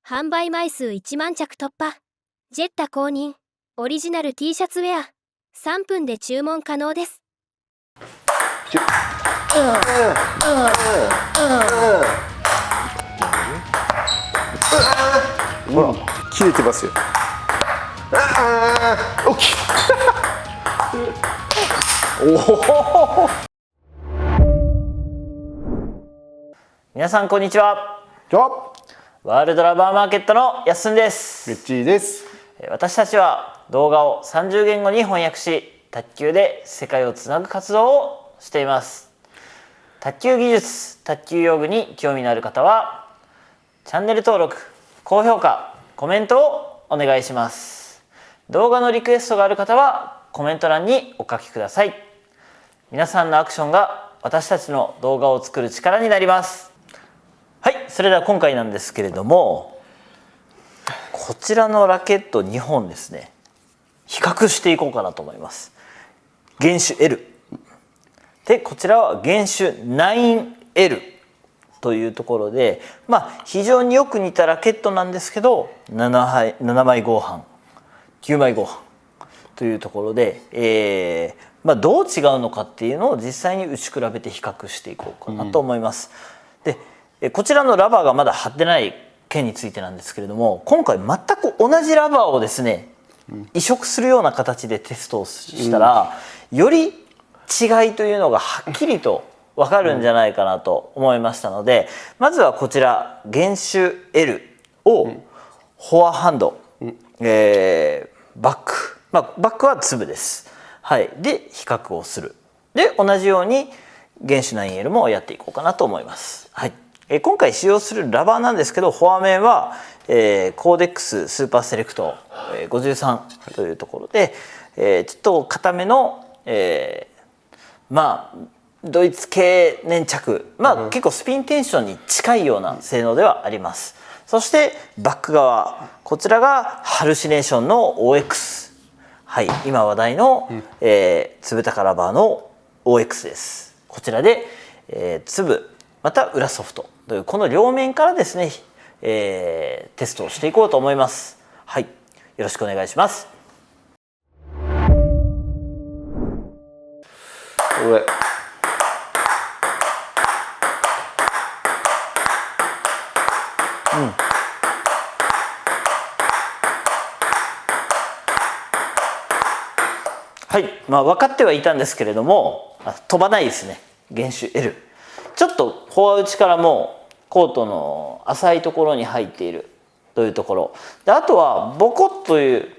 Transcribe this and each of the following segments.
販売枚数1万着突破。ジェッタ公認オリジナル T シャツウェア。3分で注文可能です。ほら、切れてますよ。大きい。おお。皆さんこんにちは。じゃあ、ワールドラバーマーケットのやっすんです。レッチーです。私たちは動画を30言語に翻訳し、卓球で世界をつなぐ活動をしています。卓球技術、卓球用具に興味のある方はチャンネル登録、高評価、コメントをお願いします。動画のリクエストがある方はコメント欄にお書きください。皆さんのアクションが私たちの動画を作る力になります。はい、それでは今回なんですけれども、こちらのラケット2本ですね、比較していこうかなと思います。原種 L で、こちらは原種 9L というところで、非常によく似たラケットなんですけど、7枚合板、9枚合板というところで、どう違うのかっていうのを実際に打ち比べて比較していこうかなと思います。で、こちらのラバーがまだ貼ってない件についてなんですけれども、今回全く同じラバーをですね、移植するような形でテストをしたら、より違いというのがはっきりと分かるんじゃないかなと思いましたので、まずはこちら原種 L をフォアハンド、バック、バックは粒です。はい、で比較をする。で同じように原種 9L もやっていこうかなと思います。はい、今回使用するラバーなんですけど、フォア面は、コーデックススーパーセレクト、53というところで、ちょっと硬めの、ドイツ系粘着、結構スピンテンションに近いような性能ではあります。そしてバック側、こちらがハルシネーションの OX、はい、今話題の、粒高ラバーの OX です。こちらで、粒また裏ソフトというこの両面からですね、テストをしていこうと思います。はい、よろしくお願いします。これ。はい、分かってはいたんですけれども、飛ばないですね、原種 L。ちょっとフォア打ちからもコートの浅いところに入っているというところで、あとはボコッという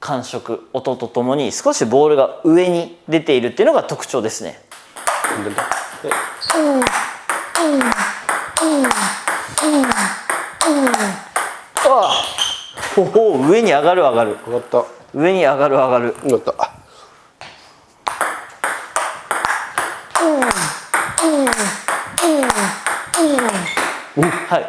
感触、音とともに少しボールが上に出ているっていうのが特徴ですね。上に上がる上がる。上がった。上に上がる上がる。上がった。はい、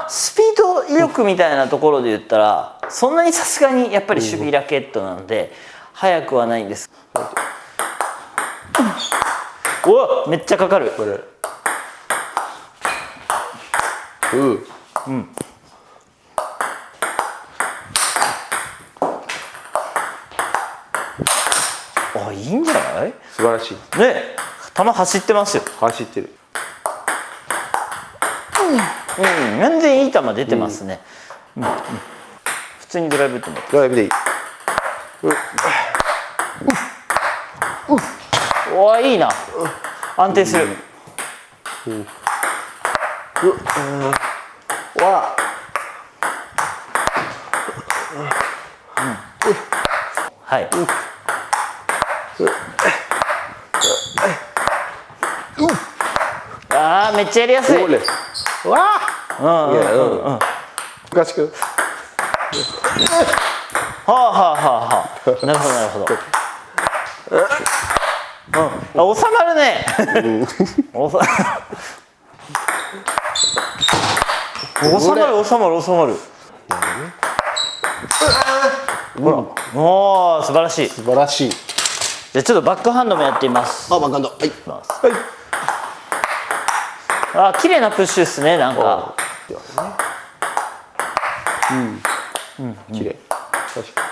スピード威力みたいなところで言ったら、そんなにさすがにやっぱり守備ラケットなので速くはないんです。うわ、めっちゃかかる。これ。いいんじゃない？素晴らしい。ね、球走ってますよ。走ってる。全然いい球出てますね。普通にドライブっても。ドライブでいい。いいな。安定する。はい。めっちゃやりやすい。難しく。なるほどなるほど。収まるね。収まる収まる収まる。ほら、おお、素晴らしい。素晴らしい。じゃあちょっとバックハンドもやってみます。バックハンド。はい。綺麗なプッシュですね、なんか。綺麗。確か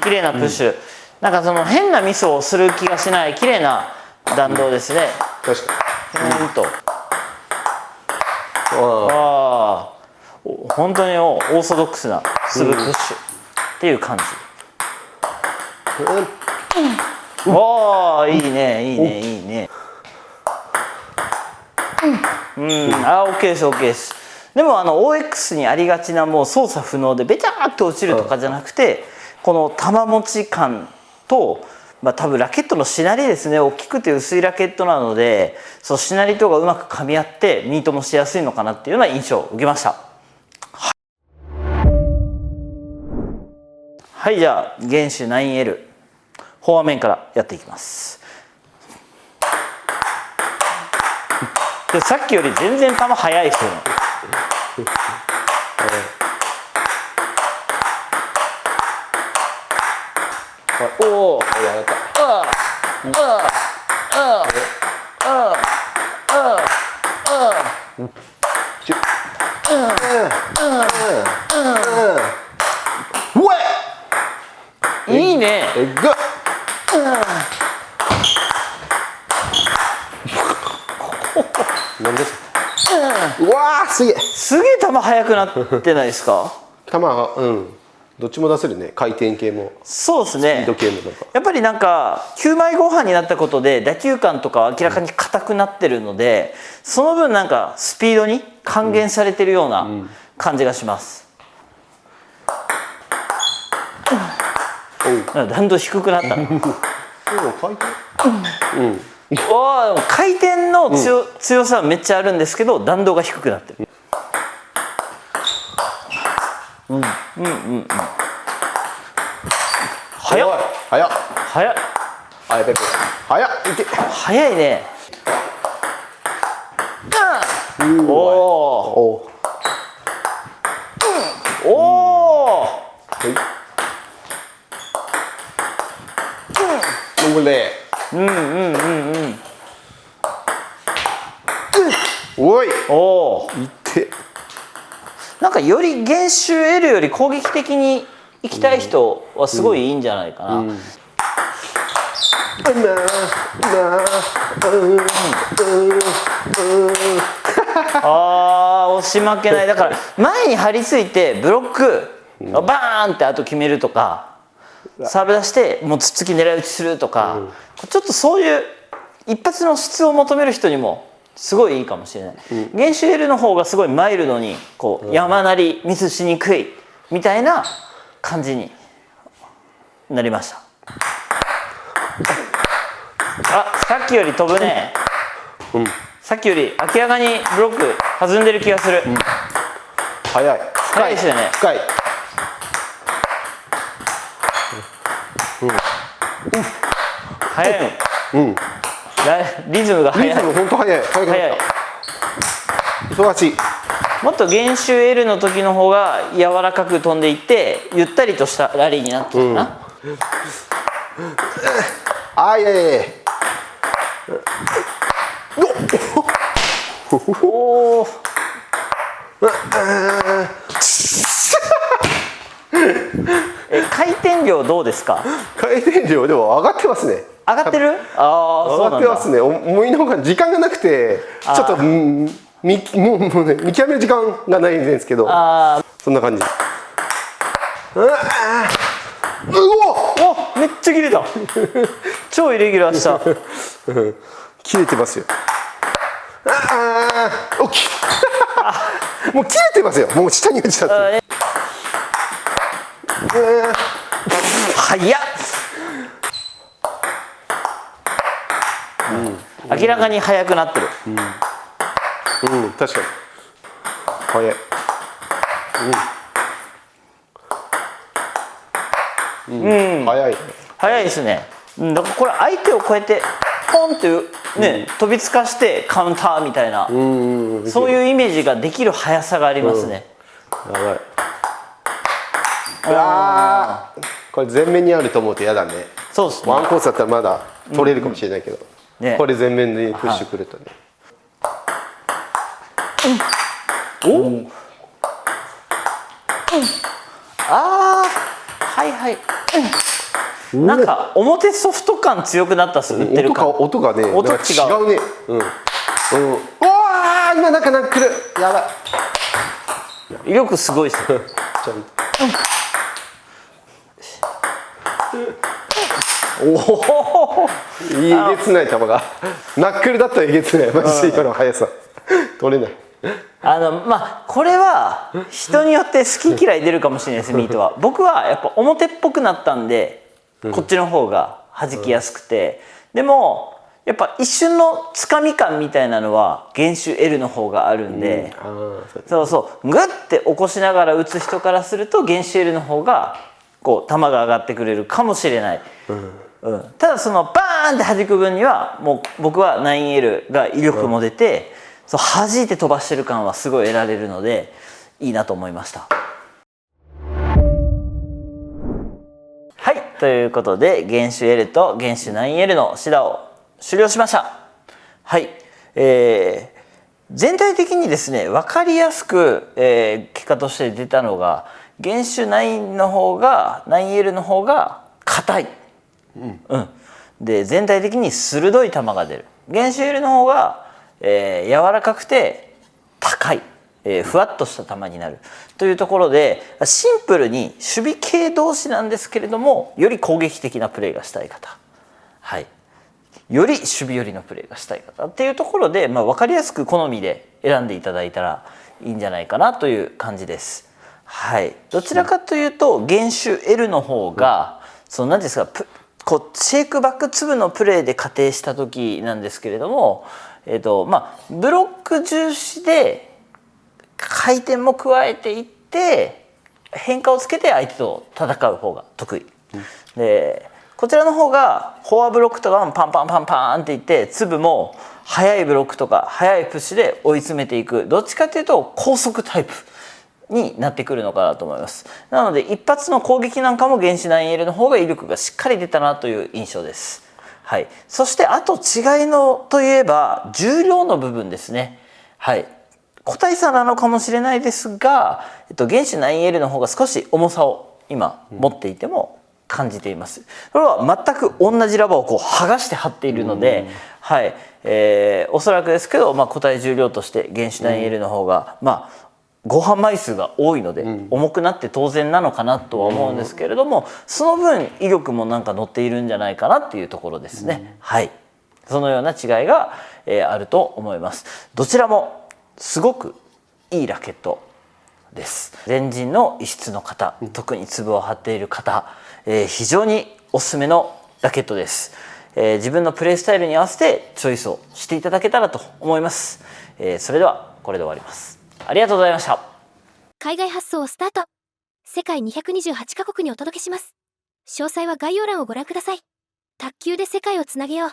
綺麗なプッシュ、なんかその変なミスをする気がしない綺麗な弾道ですね。確か本当にオーソドックスなすぐプッシュっていう感じ。おお、いいねいいねいいね。OK です OK です。でもOX にありがちなもう操作不能でベターっと落ちるとかじゃなくて、この球持ち感と、多分ラケットのしなりですね。大きくて薄いラケットなので、そのしなりとがうまく噛み合ってミートもしやすいのかなっていうような印象を受けました。はい、じゃあ原種 9L フォア面からやっていきます。でさっきより全然球速いですよね。おお、いいね。なんですか。うわー、すげえ。すげえ球速くなってないですか。球はどっちも出せるね。回転系もそうですね。スピード系もなんかやっぱりなんか9枚ご飯になったことで打球感とかは明らかに硬くなってるので、その分なんかスピードに還元されてるような感じがします。弾道低くなったな。回転の強さはめっちゃあるんですけど、弾道が低くなってる。早っ早っ早っ早っ、いけ早いね。おおおお。残れ。おい。おお。いって。なんかより原種 L より攻撃的に行きたい人はすごいいいんじゃないかな。押し負けない。だから前に張り付いてブロックバーンってあと決めるとか、サーブ出してもうつっつき狙い撃ちするとか、ちょっとそういう一発の質を求める人にもすごいいいかもしれない。原種 L の方がすごいマイルドにこう山なりミスしにくいみたいな感じになりました。さっきより飛ぶね。さっきより明らかにブロック弾んでる気がする。早い。早いですよね。深い。早い。リズムが速い。リズム本当早い。早い。忙しい。もっと原種 L の時の方が柔らかく飛んでいってゆったりとしたラリーになってるな。いやいやいや。おお。回転量どうですか。回転量でも上がってますね。上がってる。上がってますね。思いのほか時間がなくてちょっと見極める時間がないんですけど、そんな感じ。お、めっちゃ切れた。超イレギュラーした。切れてますよ。もう切れてますよ。もう下に落ちたって。早っ。明らかに速くなってる。確かに速い。速い。速いですね。だからこれ相手をこうやってポンってね、飛びつかしてカウンターみたいな、そういうイメージができる速さがありますね。やばい。これ全面にあると思うと嫌だね。そうですね。ワンコースだったらまだ取れるかもしれないけど。ね、これ全面でプッシュくれたね。はいはい、なんか表ソフト感強くなったっす、打ってる感。音がね、音なんか違うね。うわー、今なんか来る。やばい。威力すごいっす。おお、えげつない球が。ナックルだったらえげつない。マジで今の速さ。取れない。これは人によって好き嫌い出るかもしれないです。ミートは僕はやっぱ表っぽくなったんで、こっちの方が弾きやすくて、でもやっぱ一瞬のつかみ感みたいなのは原種 L の方があるんで、そうそうグッて起こしながら打つ人からすると原種 L の方がこう球が上がってくれるかもしれない。ただそのバーンって弾く分にはもう僕は 9L が威力も出て、そう弾いて飛ばしてる感はすごい得られるのでいいなと思いました。はい、ということで原種 L と原種 9L のシダを終了しました。はい、全体的にですね分かりやすく、結果として出たのが原種 9L の方が硬い、で全体的に鋭い球が出る。原種 L の方が柔らかくて高い、ふわっとした球になるというところで、シンプルに守備系同士なんですけれどもより攻撃的なプレーがしたい方、より守備寄りのプレーがしたい方っていうところで、分かりやすく好みで選んでいただいたらいいんじゃないかなという感じです。どちらかというと原種 L の方がその何ですか、こうシェイクバック粒のプレーで仮定した時なんですけれども、ブロック重視で回転も加えていって変化をつけて相手と戦う方が得意、でこちらの方がフォアブロックとかパンパンパンパンっていって粒も速いブロックとか速いプッシュで追い詰めていく、どっちかというと高速タイプになってくるのかなと思います。なので一発の攻撃なんかも原種 9L の方が威力がしっかり出たなという印象です。そしてあと違いのといえば重量の部分ですね。個体差なのかもしれないですが、原種 9L の方が少し重さを今持っていても感じています。これは全く同じラバーをこう剥がして貼っているので、おそらくですけど、個体重量として原種 9L の方が合板枚数が多いので重くなって当然なのかなとは思うんですけれども、その分威力もなんか乗っているんじゃないかなっていうところですね。そのような違いがあると思います。どちらもすごくいいラケットです。前陣の異質の方、特に粒を張っている方、非常におすすめのラケットです。自分のプレースタイルに合わせてチョイスをしていただけたらと思います。それではこれで終わります。ありがとうございました。海外発送をスタート。世界228カ国にお届けします。詳細は概要欄をご覧ください。卓球で世界をつなげよう。